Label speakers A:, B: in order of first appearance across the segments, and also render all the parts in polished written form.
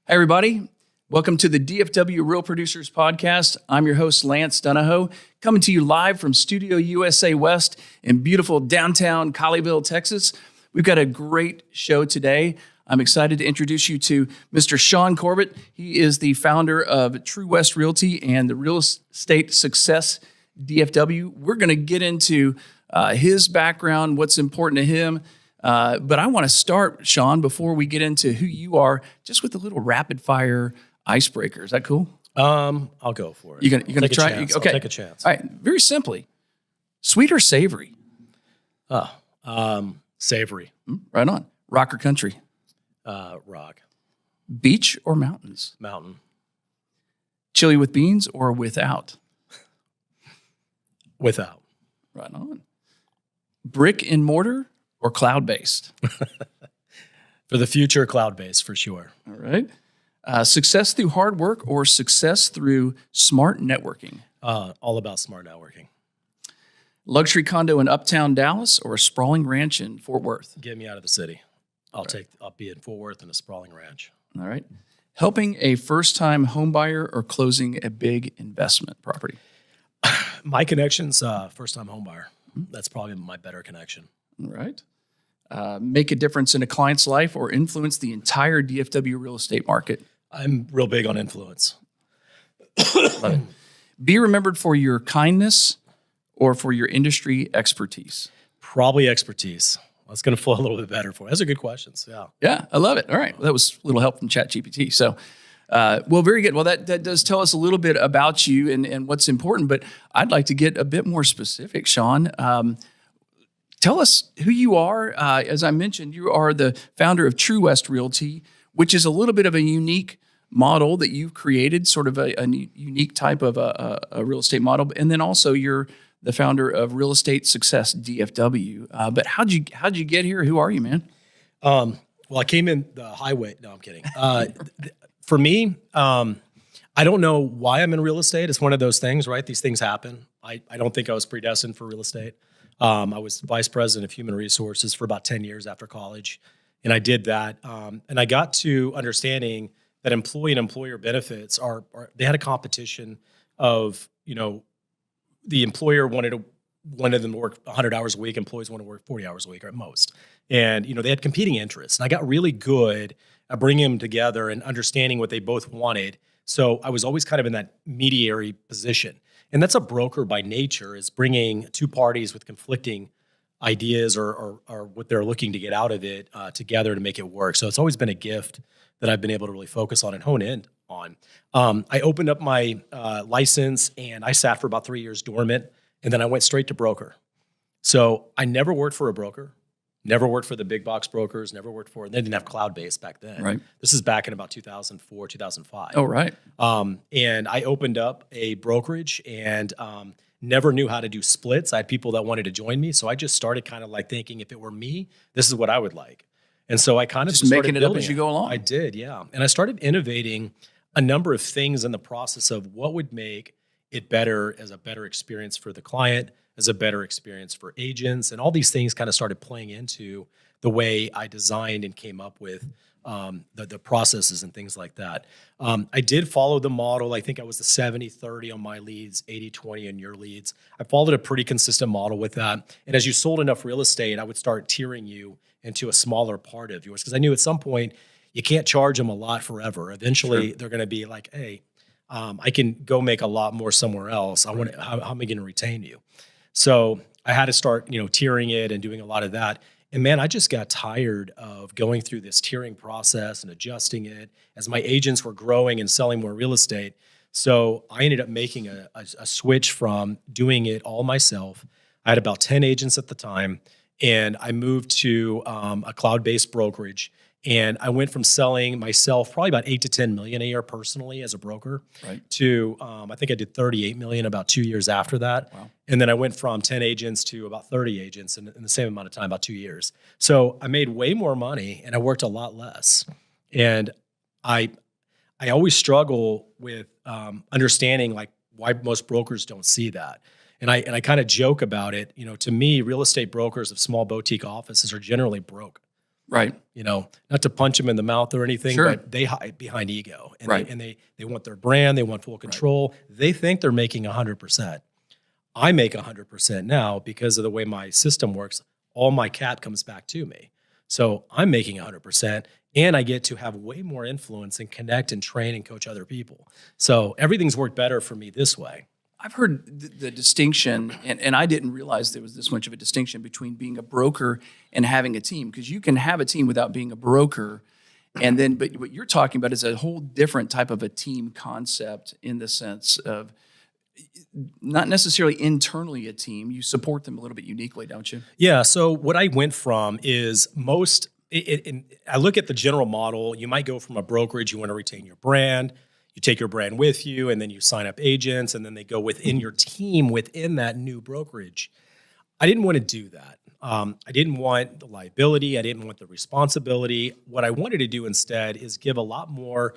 A: Hey, everybody. Welcome to the DFW Real Producers Podcast. I'm your host, Lance Dunahoe, coming to you live from studioUSA West in beautiful downtown Colleyville, Texas. We've got a great show today. I'm excited to introduce you to Mr. Shaune Corbett. He is the founder of TruWest Realty and the Real Estate Success DFW. We're going to get into his background, what's important to him. But I want to start, Shaune, before we get into who you are, just with a little rapid fire icebreaker. Is that cool?
B: I'll go for it.
A: You're gonna try?
B: Okay.
A: Okay.
B: I'll take a chance.
A: All right. Very simply, sweet or savory?
B: Savory.
A: Right on. Rock or country?
B: Rock.
A: Beach or mountains?
B: Mountain.
A: Chili with beans or without?
B: Without.
A: Right on. Brick and mortar or cloud-based?
B: For the future, cloud-based for sure.
A: All right. Success through hard work or success through smart networking?
B: All about smart networking.
A: Luxury condo in uptown Dallas or a sprawling ranch in Fort Worth?
B: Get me out of the city. I'll be in Fort Worth in a sprawling ranch.
A: All right. Helping a first-time home buyer or closing a big investment property?
B: My connection's first-time home buyer. That's probably my better connection.
A: All right. Make a difference in a client's life or influence the entire DFW real estate market?
B: I'm real big on influence.
A: Be remembered for your kindness or for your industry expertise?
B: Probably expertise. That's going to flow a little bit better for you. Those are good questions. Yeah.
A: Yeah, I love it. All right. Well, that was a little help from ChatGPT. So, very good. Well, that does tell us a little bit about you and what's important, but I'd like to get a bit more specific, Shaune. Tell us who you are. As I mentioned, you are the founder of TruWest Realty, which is a little bit of a unique model that you've created, sort of a unique type of a real estate model. And then also you're the founder of Real Estate Success DFW. But how'd you get here? Who are you, man?
B: Well, I came in the highway. No, I'm kidding. For me, I don't know why I'm in real estate. It's one of those things, right? These things happen. I don't think I was predestined for real estate. I was vice president of human resources for about 10 years after college. And I did that. And I got to understanding that employee and employer benefits they had a competition of, the employer wanted them to work 100 hours a week. Employees wanted to work 40 hours a week or at most. And, they had competing interests. And I got really good at bringing them together and understanding what they both wanted. So I was always kind of in that mediary position. And that's a broker by nature, is bringing two parties with conflicting ideas or what they're looking to get out of it together to make it work. So it's always been a gift that I've been able to really focus on and hone in on. I opened up my license and I sat for about 3 years dormant, and then I went straight to broker. So I never worked for a broker, never worked for the big box brokers, they didn't have cloud-based back then.
A: Right.
B: This is back in about 2004, 2005.
A: Oh, right.
B: And I opened up a brokerage and never knew how to do splits. I had people that wanted to join me. So I just started kind of like thinking, if it were me, this is what I would like. And so I kind of
A: just making it up as you go along.
B: I did, yeah. And I started innovating a number of things in the process of what would make it better, as a better experience for the client, as a better experience for agents. And all these things kind of started playing into the way I designed and came up with the processes and things like that. I did follow the model. I think I was the 70-30 on my leads, 80-20 on your leads. I followed a pretty consistent model with that. And as you sold enough real estate, I would start tiering you into a smaller part of yours, because I knew at some point you can't charge them a lot forever. Eventually,
A: Sure.
B: They're going to be like, hey, I can go make a lot more somewhere else. How am I going to retain you? So I had to start, tiering it and doing a lot of that. And man, I just got tired of going through this tiering process and adjusting it as my agents were growing and selling more real estate. So I ended up making a switch from doing it all myself. I had about 10 agents at the time, and I moved to a cloud-based brokerage. And I went from selling myself probably about 8 to 10 million a year personally as a broker,
A: Right.
B: to I think I did 38 million about 2 years after that.
A: Wow.
B: And then I went from 10 agents to about 30 agents in the same amount of time, about 2 years. So I made way more money and I worked a lot less. And I always struggle with understanding like why most brokers don't see that. And I kind of joke about it. To me, real estate brokers of small boutique offices are generally broke.
A: Right.
B: Not to punch them in the mouth or anything,
A: Sure.
B: but they hide behind ego, and
A: Right.
B: they want their brand, they want full control. They think they're making 100%. I make 100% now because of the way my system works. All my cap comes back to me. So I'm making 100%, and I get to have way more influence and connect and train and coach other people. So everything's worked better for me this way.
A: I've heard the distinction, and I didn't realize there was this much of a distinction between being a broker and having a team, because you can have a team without being a broker. And then, but what you're talking about is a whole different type of a team concept, in the sense of not necessarily internally a team. You support them a little bit uniquely, don't you?
B: Yeah. So what I went from is I look at the general model. You might go from a brokerage, you want to retain your brand. You take your brand with you, and then you sign up agents, and then they go within your team within that new brokerage. I didn't want to do that. I didn't want the liability. I didn't want the responsibility. What I wanted to do instead is give a lot more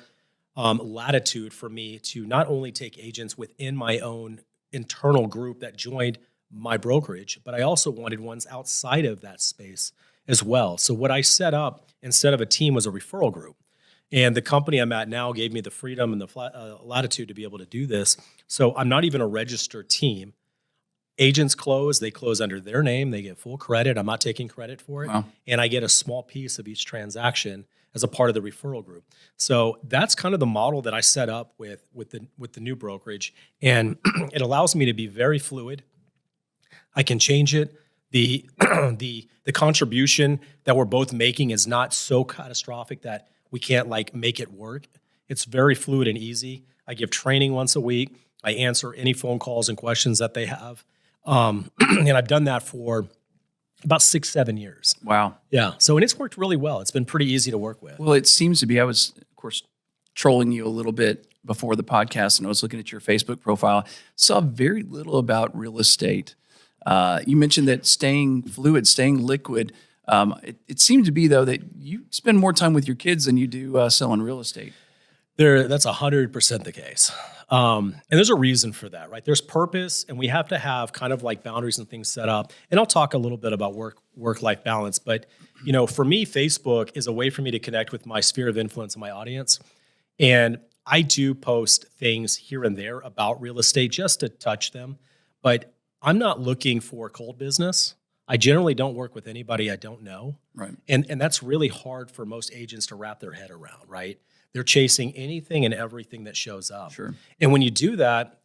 B: latitude for me to not only take agents within my own internal group that joined my brokerage, but I also wanted ones outside of that space as well. So what I set up instead of a team was a referral group. And the company I'm at now gave me the freedom and the latitude to be able to do this. So I'm not even a registered team. Agents close, they close under their name, they get full credit. I'm not taking credit for it.
A: Wow.
B: And I get a small piece of each transaction as a part of the referral group. So that's kind of the model that I set up with the new brokerage. And it allows me to be very fluid. I can change it. The contribution that we're both making is not so catastrophic that we can't make it work. It's very fluid and easy. I give training once a week. I answer any phone calls and questions that they have. And I've done that for about 6-7 years.
A: Wow.
B: Yeah. So, and it's worked really well. It's been pretty easy to work with.
A: Well, it seems to be. I was, of course, trolling you a little bit before the podcast, and I was looking at your Facebook profile. Saw very little about real estate. You mentioned that staying fluid, staying liquid. It seemed to be, though, that you spend more time with your kids than you do selling real estate.
B: That's 100% the case. And there's a reason for that, right? There's purpose, and we have to have kind of like boundaries and things set up. And I'll talk a little bit about work-life balance. But, for me, Facebook is a way for me to connect with my sphere of influence and my audience. And I do post things here and there about real estate just to touch them. But I'm not looking for cold business. I generally don't work with anybody I don't know.
A: Right.
B: And that's really hard for most agents to wrap their head around, right? They're chasing anything and everything that shows up.
A: Sure.
B: And when you do that,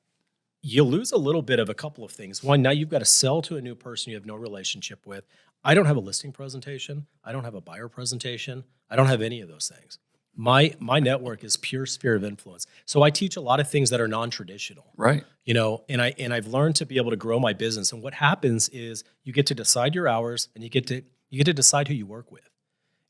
B: you lose a little bit of a couple of things. One, now you've got to sell to a new person you have no relationship with. I don't have a listing presentation. I don't have a buyer presentation. I don't have any of those things. My network is pure sphere of influence. So I teach a lot of things that are non-traditional.
A: Right.
B: And I've learned to be able to grow my business. And what happens is you get to decide your hours, and you get to decide who you work with.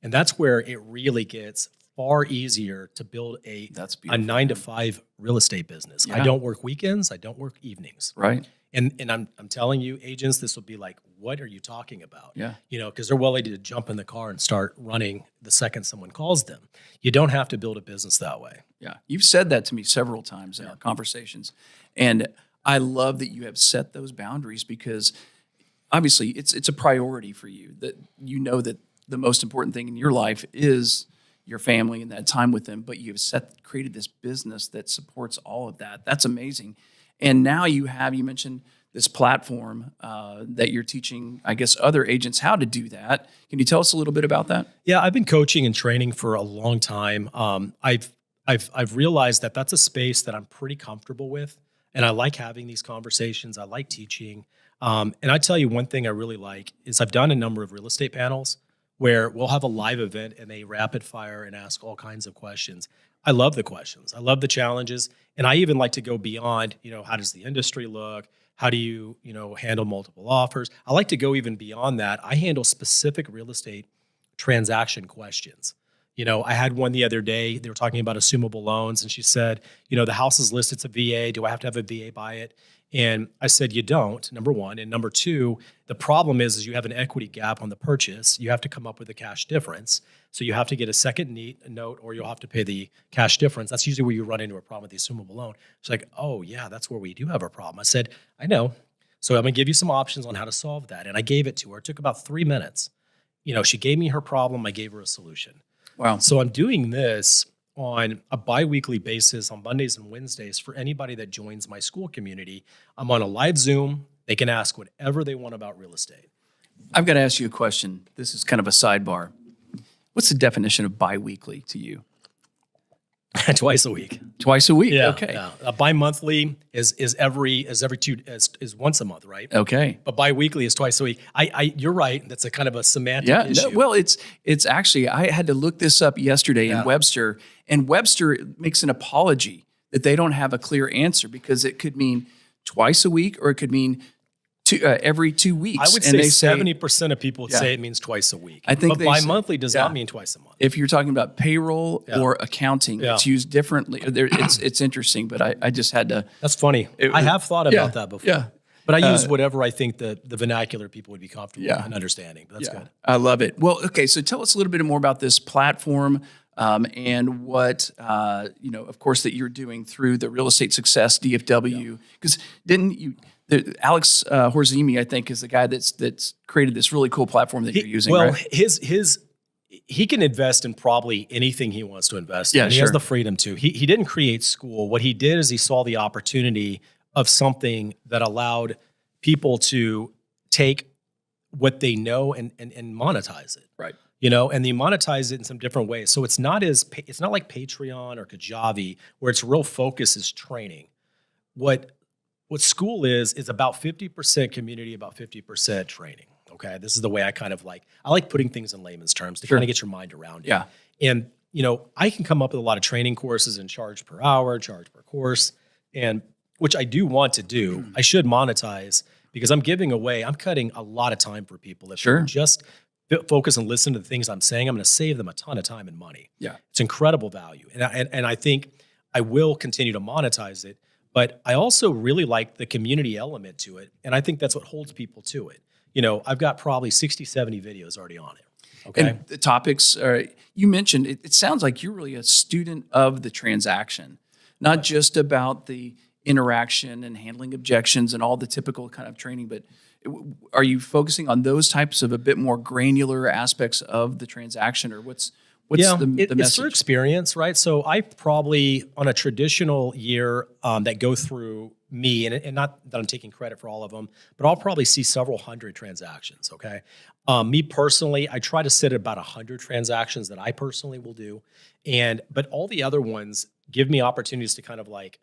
B: And that's where it really gets far easier to build a 9-to-5 real estate business.
A: Yeah.
B: I don't work weekends. I don't work evenings.
A: Right.
B: And I'm telling you, agents, this will be like, what are you talking about?
A: Yeah.
B: Because they're well ready to jump in the car and start running the second someone calls them. You don't have to build a business that way.
A: Yeah. You've said that to me several times in our conversations. And I love that you have set those boundaries, because obviously it's a priority for you, that that the most important thing in your life is your family and that time with them, but you've created this business that supports all of that. That's amazing. And now you mentioned this platform that you're teaching, I guess, other agents how to do that. Can you tell us a little bit about that?
B: Yeah, I've been coaching and training for a long time. I've realized that that's a space that I'm pretty comfortable with, and I like having these conversations. I like teaching. And I tell you, one thing I really like is I've done a number of real estate panels where we'll have a live event and they rapid fire and ask all kinds of questions. I love the questions. I love the challenges. And I even like to go beyond, how does the industry look? How do you, handle multiple offers? I like to go even beyond that. I handle specific real estate transaction questions. I had one the other day. They were talking about assumable loans, and she said, the house is listed, it's a VA. Do I have to have a VA buy it? And I said, you don't, number one. And number two, the problem is you have an equity gap on the purchase. You have to come up with a cash difference. So you have to get a second note, or you'll have to pay the cash difference. That's usually where you run into a problem with the assumable loan. She's like, oh, yeah, that's where we do have a problem. I said, I know. So I'm going to give you some options on how to solve that. And I gave it to her. It took about 3 minutes. she gave me her problem. I gave her a solution.
A: Wow.
B: So I'm doing this on a bi-weekly basis on Mondays and Wednesdays for anybody that joins my school community. I'm on a live Zoom. They can ask whatever they want about real estate.
A: I've got to ask you a question. This is kind of a sidebar. What's the definition of bi-weekly to you?
B: Twice a week.
A: Twice a week.
B: Yeah.
A: Okay.
B: Yeah. Bi-monthly is once a month, right?
A: Okay.
B: But bi-weekly is twice a week. You're right. That's a kind of a semantic
A: Yeah.
B: issue.
A: Well, it's actually, I had to look this up yesterday in Webster, and Webster makes an apology that they don't have a clear answer because it could mean twice a week or it could mean every 2 weeks.
B: I would say 70% of people would say it means twice a week.
A: I think
B: but bi-monthly does not mean twice a month.
A: If you're talking about payroll or accounting, it's used differently. It's interesting, but I just had to.
B: That's funny. I have thought about that before.
A: Yeah.
B: But I use whatever I think the vernacular people would be comfortable in understanding. But that's good.
A: I love it. Well, okay, so tell us a little bit more about this platform and what, of course, that you're doing through the Real Estate Success DFW. Because didn't you... Alex Horzimi, I think, is the guy that's created this really cool platform that you're using.
B: Well,
A: right?
B: He can invest in probably anything he wants to invest in.
A: Yeah,
B: and he has the freedom to. He didn't create school. What he did is he saw the opportunity of something that allowed people to take what they know and monetize it.
A: Right.
B: And they monetize it in some different ways. So it's not like Patreon or Kajabi where its real focus is training. What school is about 50% community, about 50% training. Okay. This is the way I like putting things in layman's terms to kind of get your mind around it.
A: Yeah.
B: And, I can come up with a lot of training courses and charge per hour, charge per course, and which I do want to do. I should monetize because I'm cutting a lot of time for people. If they just focus and listen to the things I'm saying, I'm going to save them a ton of time and money.
A: Yeah.
B: It's incredible value. And I think I will continue to monetize it. But I also really like the community element to it. And I think that's what holds people to it. I've got probably 60, 70 videos already on it. Okay.
A: And the topics you mentioned, it sounds like you're really a student of the transaction, not just about the interaction and handling objections and all the typical kind of training, but are you focusing on those types of a bit more granular aspects of the transaction, or what's the message?
B: It's through experience, right? So I probably, on a traditional year that go through me, and not that I'm taking credit for all of them, but I'll probably see several hundred transactions, okay? Me personally, I try to sit at about 100 transactions that I personally will do. But all the other ones give me opportunities to kind of like,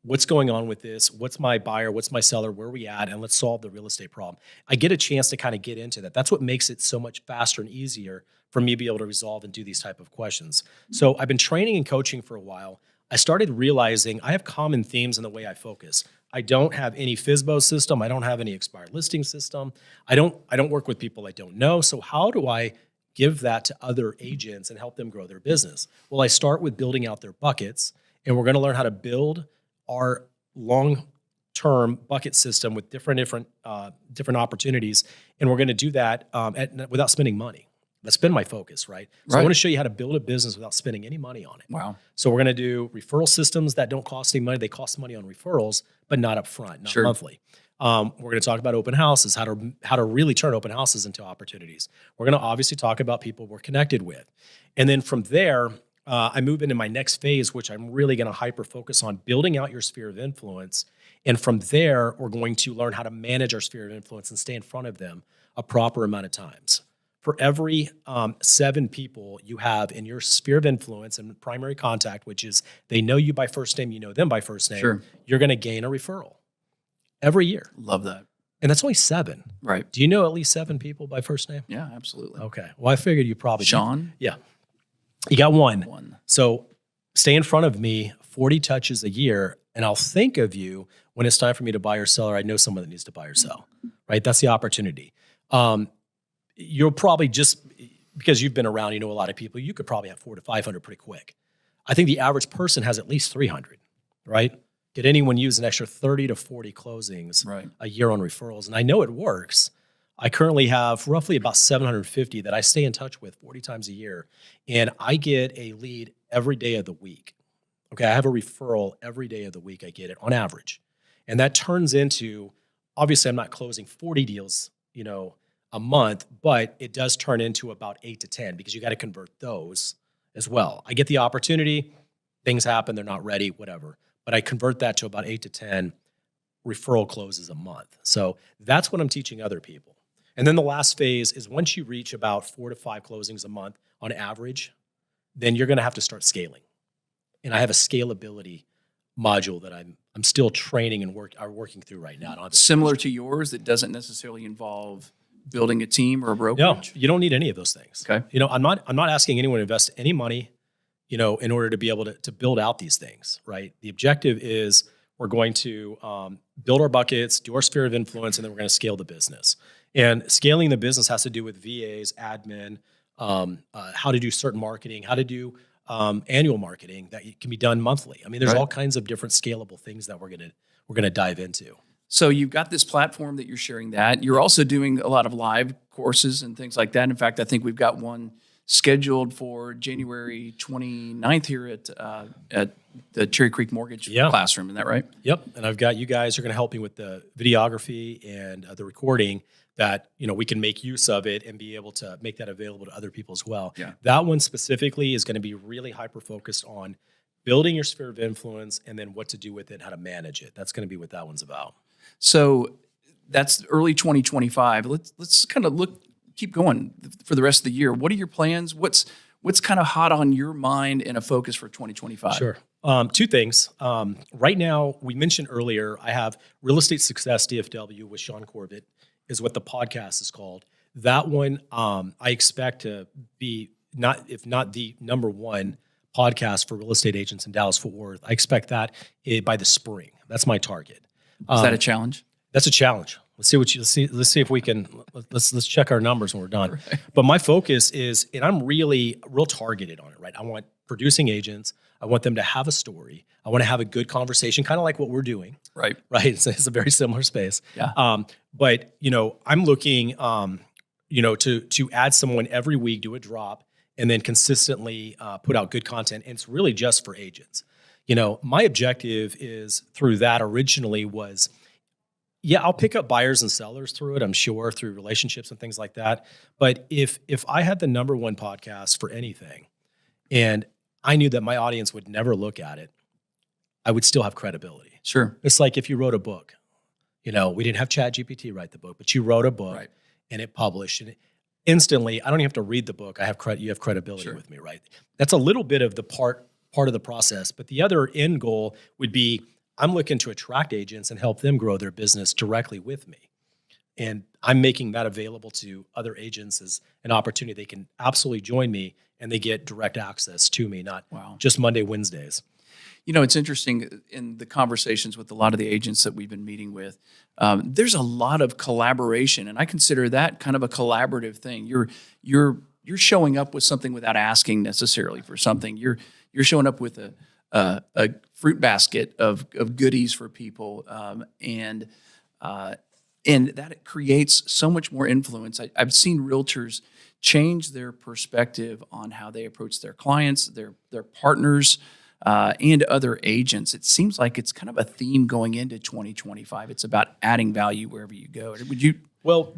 B: what's going on with this? What's my buyer? What's my seller? Where are we at? And let's solve the real estate problem. I get a chance to kind of get into that. That's what makes it so much faster and easier for me to be able to resolve and do these type of questions. So I've been training and coaching for a while. I started realizing I have common themes in the way I focus. I don't have any FSBO system. I don't have any expired listing system. I don't work with people I don't know. So how do I give that to other agents and help them grow their business? Well, I start with building out their buckets, and we're going to learn how to build our long-term bucket system with different opportunities, and we're going to do that without spending money. That's been my focus, right? So I want to show you how to build a business without spending any money on it.
A: Wow.
B: So we're going to do referral systems that don't cost any money. They cost money on referrals, but not up front, not monthly. We're going to talk about open houses, how to really turn open houses into opportunities. We're going to obviously talk about people we're connected with. And then from there, I move into my next phase, which I'm really going to hyper focus on building out your sphere of influence. And from there, we're going to learn how to manage our sphere of influence and stay in front of them a proper amount of times. For every 7 people you have in your sphere of influence and primary contact, which is they know you by first name, you know them by first name, you're going to gain a referral every year.
A: Love that.
B: And that's only 7.
A: Right.
B: Do you know at least 7 people by first name?
A: Yeah, absolutely.
B: Okay. Well, I figured you probably
A: Shaune?
B: Yeah. You got one.
A: One.
B: So stay in front of me 40 touches a year, and I'll think of you when it's time for me to buy or sell, or I know someone that needs to buy or sell, right? That's the opportunity. You'll probably just, because you've been around, you know a lot of people, you could probably have 400 to 500 pretty quick. I think the average person has at least 300, right? Did anyone use an extra 30 to 40 closings a year on referrals? And I know it works. I currently have roughly about 750 that I stay in touch with 40 times a year. And I get a lead every day of the week. Okay, I have a referral every day of the week. I get it on average. And that turns into, obviously I'm not closing 40 deals, a month, but it does turn into about 8 to 10 because you got to convert those as well. I get the opportunity, things happen, they're not ready, whatever. But I convert that to about 8 to 10 referral closes a month. So that's what I'm teaching other people. And then the last phase is once you reach about 4 to 5 closings a month on average, then you're going to have to start scaling. And I have a scalability module that I'm still training and working through right now.
A: Similar to yours, that doesn't necessarily involve building a team or a brokerage?
B: No, you don't need any of those things.
A: Okay.
B: I'm not asking anyone to invest any money, in order to be able to build out these things, right? The objective is we're going to build our buckets, do our sphere of influence, and then we're going to scale the business. And scaling the business has to do with VAs, admin, how to do certain marketing, how to do annual marketing that can be done monthly. I mean, there's all kinds of different scalable things that we're gonna dive into.
A: So you've got this platform that you're sharing that. You're also doing a lot of live courses and things like that. In fact, I think we've got one scheduled for January 29th here at the Cherry Creek Mortgage Classroom. Isn't that right?
B: Yep. And I've got you guys are going to help me with the videography and the recording that, we can make use of it and be able to make that available to other people as well.
A: Yeah.
B: That one specifically is going to be really hyper-focused on building your sphere of influence and then what to do with it, how to manage it. That's going to be what that one's about.
A: So that's early 2025. Let's kind of keep going for the rest of the year. What are your plans? What's kind of hot on your mind and a focus for 2025?
B: Sure. Two things. Right now, we mentioned earlier, I have Real Estate Success DFW with Shaune Corbett is what the podcast is called. That one, I expect to be if not the number one podcast for real estate agents in Dallas-Fort Worth. I expect that by the spring. That's my target.
A: Is that a challenge?
B: That's a challenge. Let's see if we can. Let's check our numbers when we're done.
A: Right.
B: But my focus is, and I'm really real targeted on it. Right. I want producing agents. I want them to have a story. I want to have a good conversation, kind of like what we're doing.
A: Right.
B: Right. It's a very similar space.
A: Yeah.
B: But I'm looking, to add someone every week, do a drop, and then consistently put out good content. And it's really just for agents. My objective is through that originally was. Yeah, I'll pick up buyers and sellers through it, I'm sure, through relationships and things like that. But if I had the number one podcast for anything and I knew that my audience would never look at it, I would still have credibility.
A: Sure.
B: It's like if you wrote a book. We didn't have ChatGPT write the book, but you wrote a book and it published. And instantly, I don't even have to read the book. You have credibility with me, right? That's a little bit of the part of the process. But the other end goal would be I'm looking to attract agents and help them grow their business directly with me. And I'm making that available to other agents as an opportunity. They can absolutely join me and they get direct access to me, not just Monday, Wednesdays.
A: It's interesting in the conversations with a lot of the agents that we've been meeting with, there's a lot of collaboration. And I consider that kind of a collaborative thing. You're showing up with something without asking necessarily for something. You're showing up with a fruit basket of goodies for people, and that creates so much more influence. I've seen realtors change their perspective on how they approach their clients, their partners, and other agents. It seems like it's kind of a theme going into 2025. It's about adding value wherever you go. Would you?
B: Well,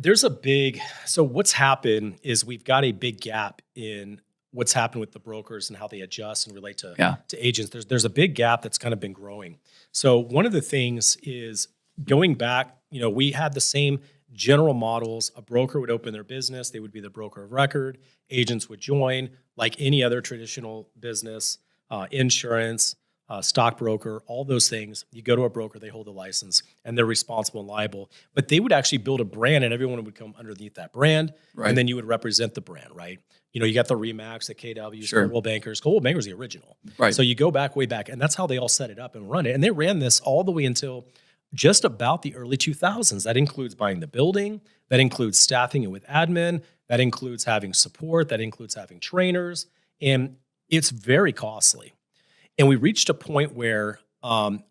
B: so what's happened is we've got a big gap in what's happened with the brokers and how they adjust and relate to agents. There's a big gap that's kind of been growing. So one of the things is going back, we had the same general models. A broker would open their business. They would be the broker of record. Agents would join like any other traditional business, insurance, stockbroker, all those things. You go to a broker, they hold a license, and they're responsible and liable. But they would actually build a brand, and everyone would come underneath that brand, and then you would represent the brand, right? You got the Remax, the KW, Coldwell Bankers. Coldwell Bankers, the original. Right. So you go way back, and that's how they all set it up and run it. And they ran this all the way until just about the early 2000s. That includes buying the building. That includes staffing it with admin. That includes having support. That includes having trainers. And it's very costly. And we reached a point where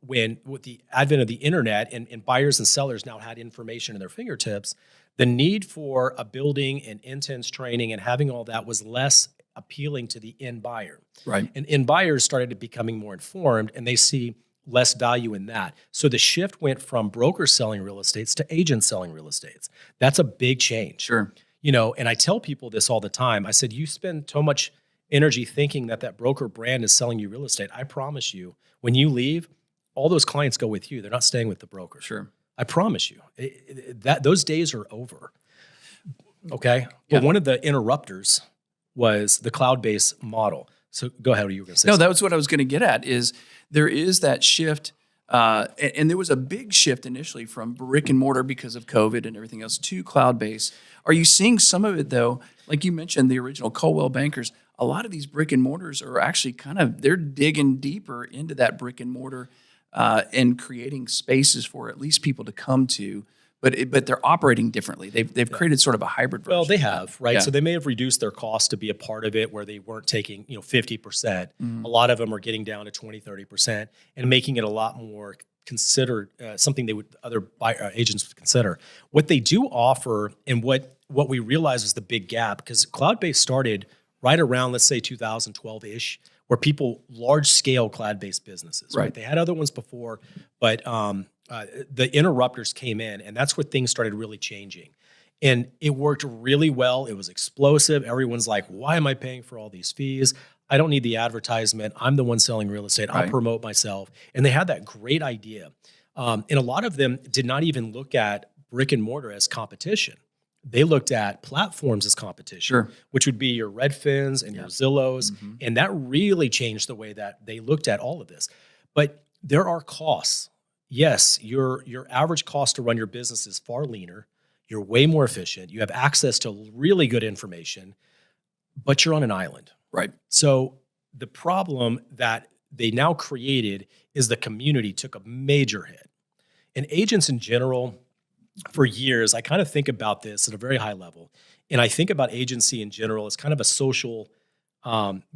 B: when with the advent of the internet and buyers and sellers now had information in their fingertips, the need for a building and intense training and having all that was less appealing to the end buyer.
A: Right.
B: And end buyers started becoming more informed, and they see less value in that. So the shift went from brokers selling real estates to agents selling real estates. That's a big change.
A: Sure.
B: And I tell people this all the time. I said, you spend so much energy thinking that broker brand is selling you real estate. I promise you, when you leave, all those clients go with you. They're not staying with the broker.
A: Sure.
B: I promise you that those days are over. Okay.
A: Yeah.
B: But one of the interrupters was the cloud-based model. So go ahead. What you were going to say?
A: No, that was what I was going to get at is there is that shift. And there was a big shift initially from brick and mortar because of COVID and everything else to cloud-based. Are you seeing some of it though? Like you mentioned, the original Coldwell bankers, a lot of these brick and mortars are actually they're digging deeper into that brick and mortar and creating spaces for at least people to come to. But they're operating differently. They've created sort of a hybrid version.
B: Well, they have, right?
A: Yeah.
B: So they may have reduced their cost to be a part of it where they weren't taking, 50%. A lot of them are getting down to 20, 30% and making it a lot more considered, something other agents would consider. What they do offer and what we realized was the big gap, because cloud-based started right around, let's say 2012-ish, where large-scale cloud-based businesses, right? They had other ones before, but the interrupters came in, and that's where things started really changing. And it worked really well. It was explosive. Everyone's like, why am I paying for all these fees? I don't need the advertisement. I'm the one selling real estate. I'll promote myself. And they had that great idea. And a lot of them did not even look at brick and mortar as competition. They looked at platforms as competition, which would be your Redfins and your Zillows. And that really changed the way that they looked at all of this. But there are costs. Yes, your average cost to run your business is far leaner. You're way more efficient. You have access to really good information, but you're on an island.
A: Right.
B: So the problem that they now created is the community took a major hit. And agents in general, for years, I kind of think about this at a very high level. And I think about agency in general as kind of a social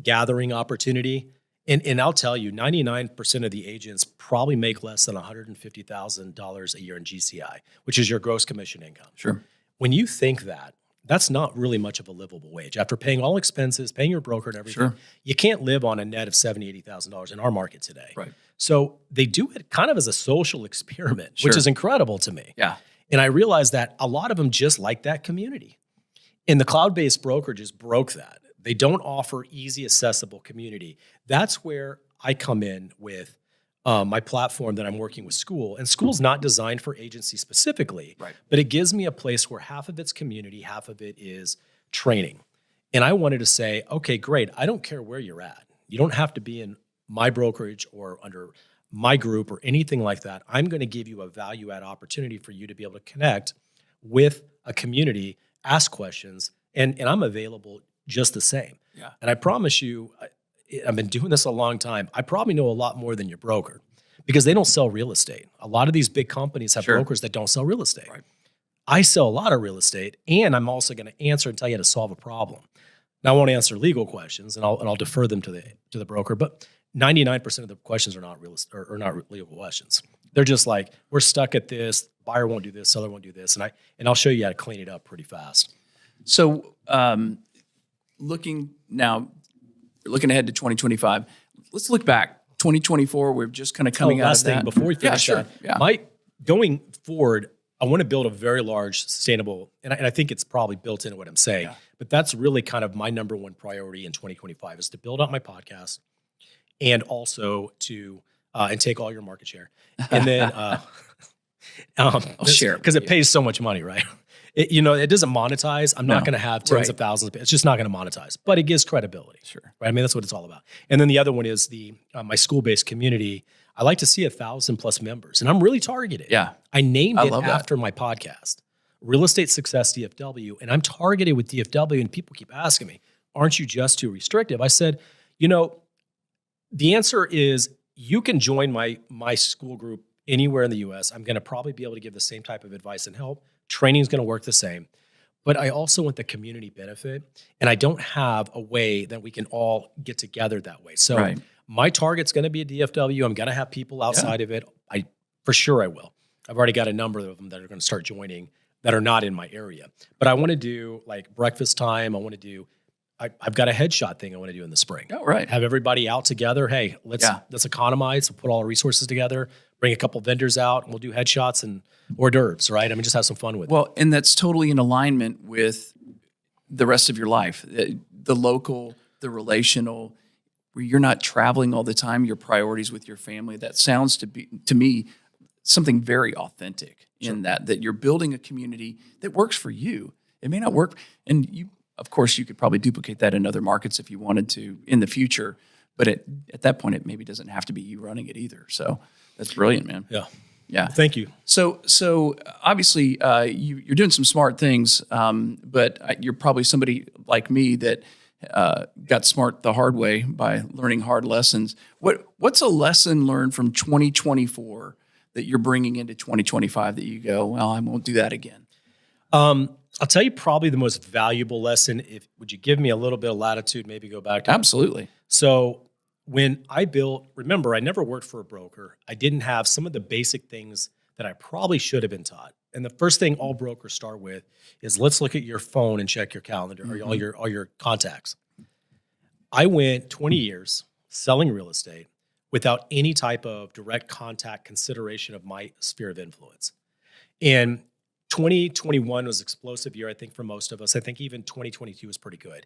B: gathering opportunity. And I'll tell you, 99% of the agents probably make less than $150,000 a year in GCI, which is your gross commission income.
A: Sure.
B: When you think that's not really much of a livable wage. After paying all expenses, paying your broker and everything, you can't live on a net of $70,000, $80,000 in our market today.
A: Right.
B: So they do it kind of as a social experiment, which is incredible to me.
A: Yeah.
B: And I realized that a lot of them just like that community. And the cloud-based brokerages broke that. They don't offer easy, accessible community. That's where I come in with my platform that I'm working with School. And School's not designed for agency specifically, but it gives me a place where half of it's community, half of it is training. And I wanted to say, okay, great. I don't care where you're at. You don't have to be in my brokerage or under my group or anything like that. I'm going to give you a value add opportunity for you to be able to connect with a community, ask questions, and I'm available just the same.
A: Yeah.
B: And I promise you, I've been doing this a long time. I probably know a lot more than your broker because they don't sell real estate. A lot of these big companies have brokers that don't sell real estate. Right. I sell a lot of real estate, and I'm also going to answer and tell you how to solve a problem. Now, I won't answer legal questions, and I'll defer them to the broker. But 99% of the questions are not not legal questions. They're just like, we're stuck at this. Buyer won't do this. Seller won't do this, and I'll show you how to clean it up pretty fast.
A: So, looking ahead to 2025, let's look back. 2024, we're just kind of coming out of that.
B: Last thing before we finish that, going forward, I want to build a very large, sustainable, and I think it's probably built into what I'm saying, but that's really kind of my number one priority in 2025 is to build out my podcast and also to and take all your market share. And then
A: I'll share
B: because it pays so much money, right? It doesn't monetize. I'm not going to have tens of thousands. It's just not going to monetize, but it gives credibility. Sure. Right. I mean, that's what it's all about. And then the other one is my school-based community. I like to see 1,000+ members, and I'm really targeted. Yeah. I named it after my podcast, Real Estate Success DFW, and I'm targeted with DFW. And people keep asking me, "Aren't you just too restrictive?" I said, the answer is you can join my school group anywhere in the U.S. I'm going to probably be able to give the same type of advice and help. Training is going to work the same, but I also want the community benefit, and I don't have a way that we can all get together that way. So my target's going to be a DFW. I'm going to have people outside of it. For sure I will. I've already got a number of them that are going to start joining that are not in my area. But I want to do like breakfast time. I want to do I've got a headshot thing I want to do in the spring.
A: Oh, right.
B: Have everybody out together. Hey, let's economize. We'll put all our resources together, bring a couple vendors out, and we'll do headshots and hors d'oeuvres, right? I mean, just have some fun with it.
A: Well, and that's totally in alignment with the rest of your life, the local, the relational, where you're not traveling all the time, your priorities with your family. That sounds to me, something very authentic in that you're building a community that works for you. It may not work, and you, of course, you could probably duplicate that in other markets if you wanted to in the future. But at that point, it maybe doesn't have to be you running it either. So that's brilliant, man.
B: Yeah.
A: Yeah.
B: Thank you.
A: So obviously you're doing some smart things, but you're probably somebody like me that got smart the hard way by learning hard lessons. What's a lesson learned from 2024 that you're bringing into 2025 that you go, well, I won't do that again?
B: I'll tell you probably the most valuable lesson. Would you give me a little bit of latitude, maybe go back to
A: Absolutely.
B: So when I built, remember, I never worked for a broker. I didn't have some of the basic things that I probably should have been taught. And the first thing all brokers start with is let's look at your phone and check your calendar or all your contacts. I went 20 years selling real estate without any type of direct contact consideration of my sphere of influence. And 2021 was an explosive year, I think, for most of us. I think even 2022 was pretty good.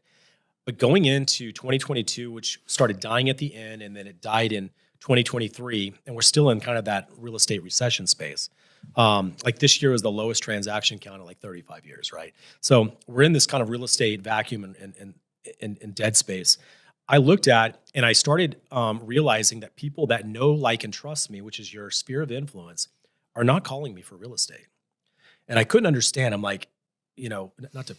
B: But going into 2022, which started dying at the end, and then it died in 2023, and we're still in kind of that real estate recession space. Like this year was the lowest transaction count in like 35 years, right? So we're in this kind of real estate vacuum and dead space. I looked at and I started realizing that people that know, like, and trust me, which is your sphere of influence, are not calling me for real estate. And I couldn't understand. I'm like, not to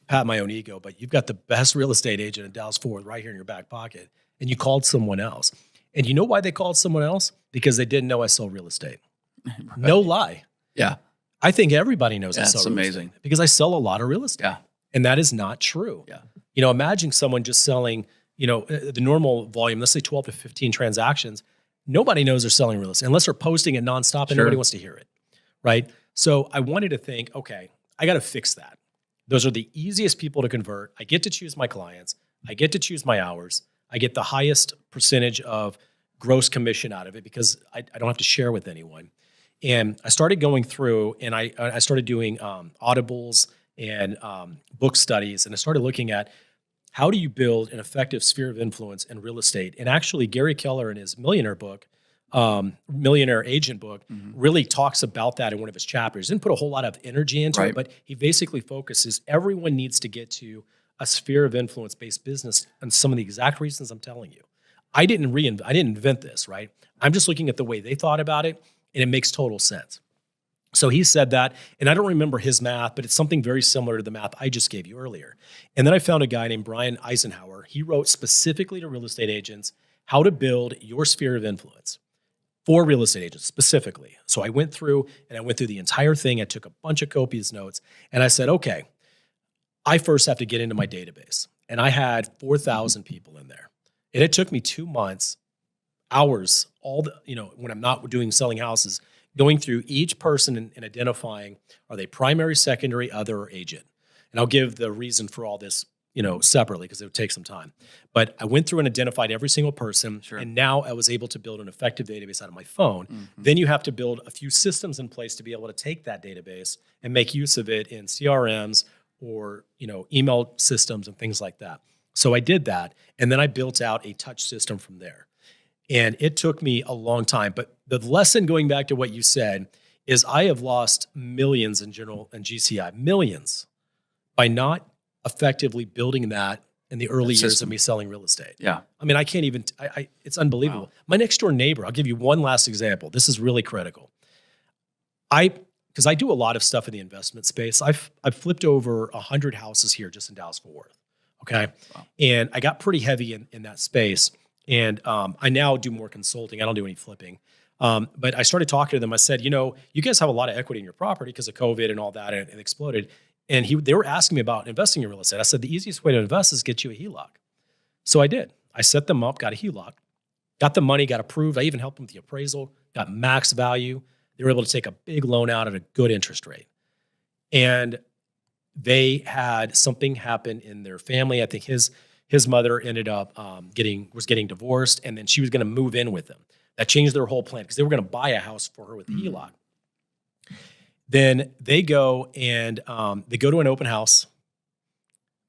B: pat my own ego, but you've got the best real estate agent in Dallas-Fort Worth right here in your back pocket, and you called someone else. And you know why they called someone else? Because they didn't know I sold real estate. Right. No lie.
A: Yeah.
B: I think everybody knows I sell
A: That's
B: real
A: amazing.
B: estate because I sell a lot of real estate.
A: Yeah.
B: And that is not true.
A: Yeah.
B: Imagine someone just selling, the normal volume, let's say 12 to 15 transactions. Nobody knows they're selling real estate unless they're posting it nonstop and nobody wants to hear it. Right. So I wanted to think, okay, I got to fix that. Those are the easiest people to convert. I get to choose my clients. I get to choose my hours. I get the highest percentage of gross commission out of it because I don't have to share with anyone. And I started going through and I started doing audibles and book studies. And I started looking at how do you build an effective sphere of influence in real estate. And actually Gary Keller in his Millionaire Agent book, really talks about that in one of his chapters. Didn't put a whole lot of energy into it, but he basically focuses everyone needs to get to a sphere of influence-based business and some of the exact reasons I'm telling you. I didn't invent this, right? I'm just looking at the way they thought about it, and it makes total sense. So he said that, and I don't remember his math, but it's something very similar to the math I just gave you earlier. And then I found a guy named Brian Eisenhower. He wrote specifically to real estate agents how to build your sphere of influence for real estate agents specifically. So I went through the entire thing. I took a bunch of copious notes, and I said, okay, I first have to get into my database. And I had 4,000 people in there. And it took me 2 months, hours, when I'm not selling houses, going through each person and identifying, are they primary, secondary, other, or agent? And I'll give the reason for all this, separately because it would take some time. But I went through and identified every single person. Sure. And now I was able to build an effective database out of my phone. Mm-hmm. Then you have to build a few systems in place to be able to take that database and make use of it in CRMs or, email systems and things like that. So I did that. And then I built out a touch system from there. And it took me a long time. But the lesson, going back to what you said, is I have lost millions in general and GCI, millions, by not effectively building that in the early years of me selling real estate.
A: Yeah.
B: I mean, I can't even, it's unbelievable. Wow. My next door neighbor, I'll give you one last example. This is really critical. Because I do a lot of stuff in the investment space. I've flipped over 100 houses here just in Dallas-Fort Worth. Okay. Wow. And I got pretty heavy in that space. And I now do more consulting. I don't do any flipping. But I started talking to them. I said, you guys have a lot of equity in your property because of COVID and all that, and it exploded. And they were asking me about investing in real estate. I said, the easiest way to invest is get you a HELOC. So I did. I set them up, got a HELOC, got the money, got approved. I even helped them with the appraisal, got max value. They were able to take a big loan out at a good interest rate. And they had something happen in their family. I think his mother ended up getting divorced, and then she was going to move in with them. That changed their whole plan because they were going to buy a house for her with the HELOC. Then they go and they go to an open house,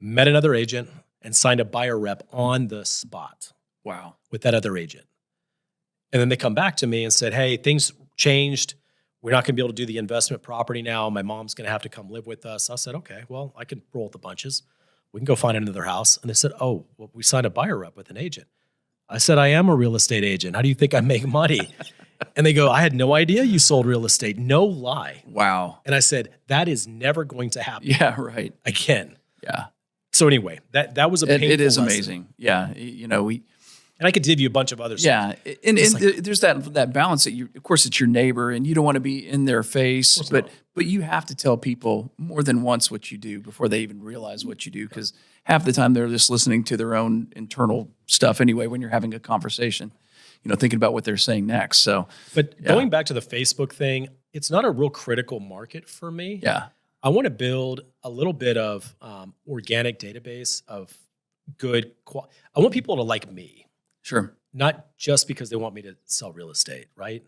B: met another agent, and signed a buyer rep on the spot.
A: Wow.
B: With that other agent. And then they come back to me and said, hey, things changed. We're not going to be able to do the investment property now. My mom's going to have to come live with us. I said, okay, well, I can roll with the punches. We can go find another house. And they said, oh, well, we signed a buyer rep with an agent. I said, I am a real estate agent. How do you think I make money? And they go, I had no idea you sold real estate. No lie.
A: Wow.
B: And I said, that is never going to happen.
A: Yeah, right.
B: Again.
A: Yeah.
B: So anyway, that was a painful
A: It is
B: lesson.
A: amazing. Yeah.
B: And I could give you a bunch of other stuff.
A: Yeah, and there's that balance that of course, it's your neighbor, and you don't want to be in their face, but you have to tell people more than once what you do before they even realize what you do, because half the time they're just listening to their own internal stuff anyway when you're having a conversation, thinking about what they're saying next. So,
B: but going back to the Facebook thing, it's not a real critical market for me.
A: Yeah,
B: I want to build a little bit of organic database of good quality. I want people to like me.
A: Sure.
B: Not just because they want me to sell real estate, right?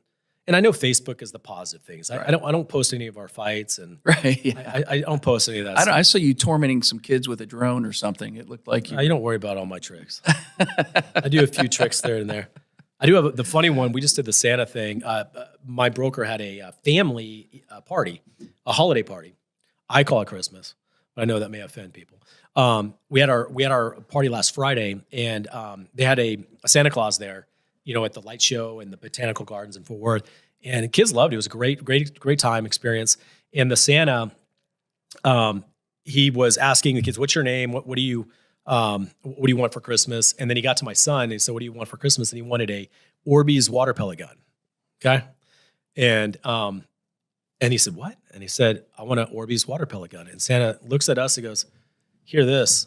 B: And I know Facebook is the positive things.
A: Right.
B: I don't post any of our fights, and
A: right. Yeah.
B: I don't post any of that.
A: I saw you tormenting some kids with a drone or something. It looked like
B: you don't worry about all my tricks. I do a few tricks there and there. I do have the funny one. We just did the Santa thing. My broker had a family party, a holiday party. I call it Christmas, but I know that may offend people. We had our party last Friday, and they had a Santa Claus there, at the light show and the botanical gardens in Fort Worth, and the kids loved it. It was a great time experience. And the Santa, he was asking the kids, "What's your name? What do you want for Christmas?" And then he got to my son and he said, "What do you want for Christmas?" And he wanted a Orbeez water pellet gun. Okay, and he said, "What?" And he said, "I want an Orbeez water pellet gun." And Santa looks at us and goes, "Hear this.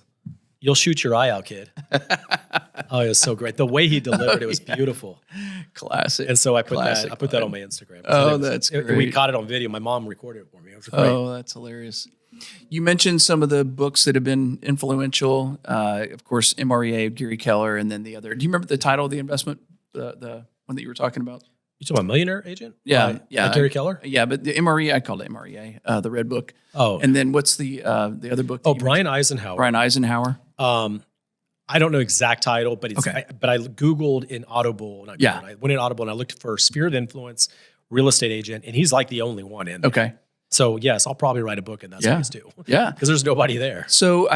B: You'll shoot your eye out, kid." Oh, it was so great. The way he delivered it was beautiful.
A: Classic.
B: And so I put that on my Instagram.
A: Oh, that's great.
B: We caught it on video. My mom recorded it for me. It was great.
A: Oh, that's hilarious. You mentioned some of the books that have been influential. Of course, MREA, Gary Keller, and then the other. Do you remember the title of the investment, the one that you were talking about?
B: You talking about Millionaire Agent?
A: Yeah.
B: Gary Keller?
A: Yeah, but the MREA, I called it MREA, the red book.
B: Oh.
A: And then what's the other book?
B: Brian Eisenhower.
A: Brian Eisenhower.
B: I don't know exact title, but it's
A: okay.
B: But I Googled in Audible. I went in Audible and I looked for Sphere of Influence, Real Estate Agent, and he's like the only one in there.
A: Okay.
B: So yes, I'll probably write a book in that space too.
A: Yeah.
B: Because there's nobody there.
A: So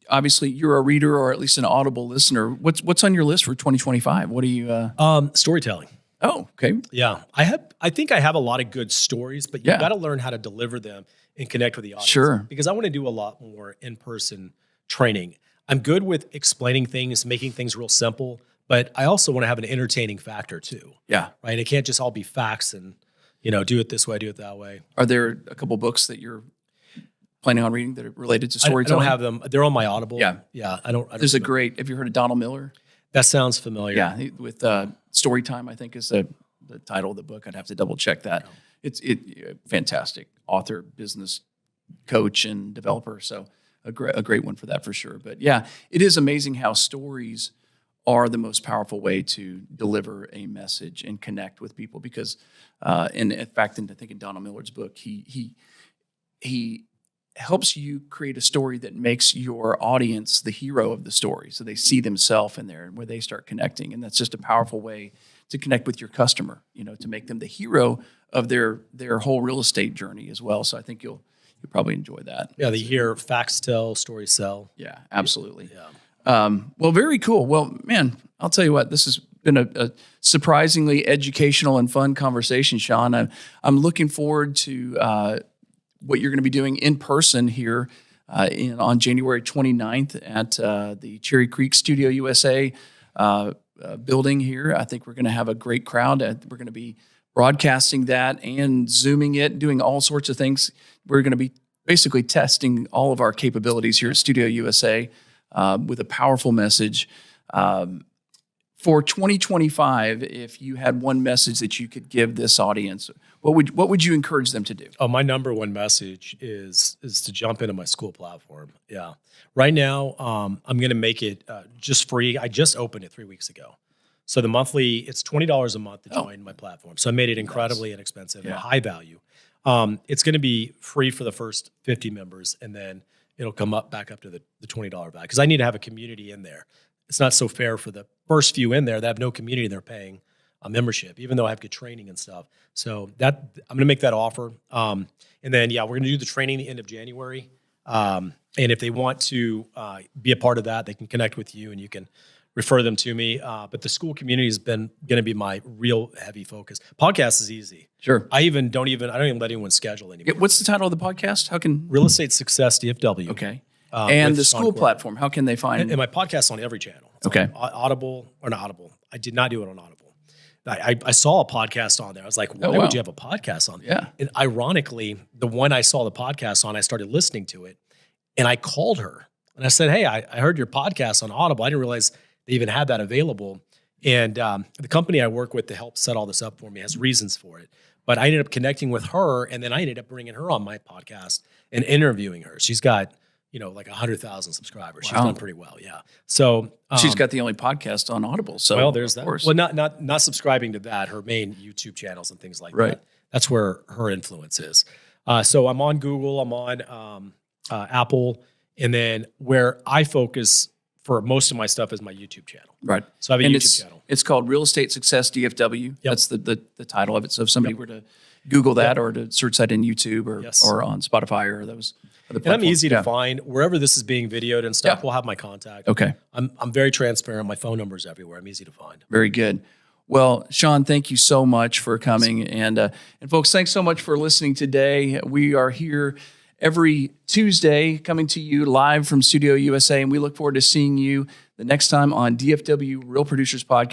A: obviously you're a reader or at least an Audible listener. What's on your list for 2025? What do you
B: storytelling.
A: Oh, okay.
B: Yeah. I think I have a lot of good stories, but you got to learn how to deliver them and connect with the audience.
A: Sure.
B: Because I want to do a lot more in-person training. I'm good with explaining things, making things real simple, but I also want to have an entertaining factor too.
A: Yeah.
B: Right? It can't just all be facts and, do it this way, do it that way.
A: Are there a couple books that you're planning on reading that are related to storytelling?
B: I don't have them. They're on my Audible.
A: Yeah.
B: Yeah. I don't
A: There's have you heard of Donald Miller?
B: That sounds familiar.
A: Yeah. With Storytime, I think is the title of the book. I'd have to double check that. It's fantastic author, business coach, and developer. So a great one for that for sure. But yeah, it is amazing how stories are the most powerful way to deliver a message and connect with people. Because, and in fact, I think in Donald Miller's book, he helps you create a story that makes your audience the hero of the story, so they see themselves in there and where they start connecting. And that's just a powerful way to connect with your customer, to make them the hero of their whole real estate journey as well. So I think you'll probably enjoy that.
B: Yeah, they hear facts tell, stories sell.
A: Yeah, absolutely.
B: Yeah.
A: Well, very cool. Well, man, I'll tell you what, this has been a surprisingly educational and fun conversation, Shaune. I'm looking forward to what you're going to be doing in person here on January 29th at the Cherry Creek studioUSA building here. I think we're going to have a great crowd. We're going to be broadcasting that and Zooming it, doing all sorts of things. We're going to be basically testing all of our capabilities here at studioUSA with a powerful message For 2025, if you had one message that you could give this audience, what would you encourage them to do?
B: Oh, my number one message is to jump into my school platform. Yeah. Right now, I'm going to make it just free. I just opened it 3 weeks ago. So the monthly, it's $20 a month to join my platform. So I made it incredibly inexpensive and high value. It's going to be free for the first 50 members, and then it'll come back up to the $20 value, because I need to have a community in there. It's not so fair for the first few in there that have no community. They're paying a membership, even though I have good training and stuff. So that I'm going to make that offer. And then, we're going to do the training the end of January. And if they want to be a part of that, they can connect with you and you can refer them to me. But the school community has been going to be my real heavy focus. Podcast is easy.
A: Sure.
B: I don't even let anyone schedule anymore.
A: What's the title of the podcast? How can
B: Real Estate Success DFW.
A: Okay. And the school platform, how can they find?
B: And my podcast's on every channel. It's
A: okay.
B: On Audible or not Audible. I did not do it on Audible. I saw a podcast on there. I was like, why would you have a podcast on there?
A: Yeah.
B: And ironically, the one I saw the podcast on, I started listening to it, and I called her and I said, hey, I heard your podcast on Audible. I didn't realize they even had that available. And the company I work with to help set all this up for me has reasons for it. But I ended up connecting with her, and then I ended up bringing her on my podcast and interviewing her. She's got like 100,000 subscribers. She's done pretty well. Yeah. So
A: she's got the only podcast on Audible. So
B: well, there's that. Well, not subscribing to that. Her main YouTube channels and things like that. That's where her influence is. So I'm on Google. I'm on Apple, and then where I focus for most of my stuff is my YouTube channel.
A: Right.
B: So I have a YouTube channel.
A: It's called Real Estate Success DFW. Yep. That's the title of it. So if somebody were to Google that or to search that in YouTube or on Spotify or those.
B: And I'm easy to find wherever this is being videoed and stuff. We'll have my contact.
A: Okay.
B: I'm very transparent. My phone number is everywhere. I'm easy to find.
A: Very good. Well, Shaune, thank you so much for coming. And folks, thanks so much for listening today. We are here every Tuesday coming to you live from Studio USA, and we look forward to seeing you the next time on DFW Real Producers Podcast.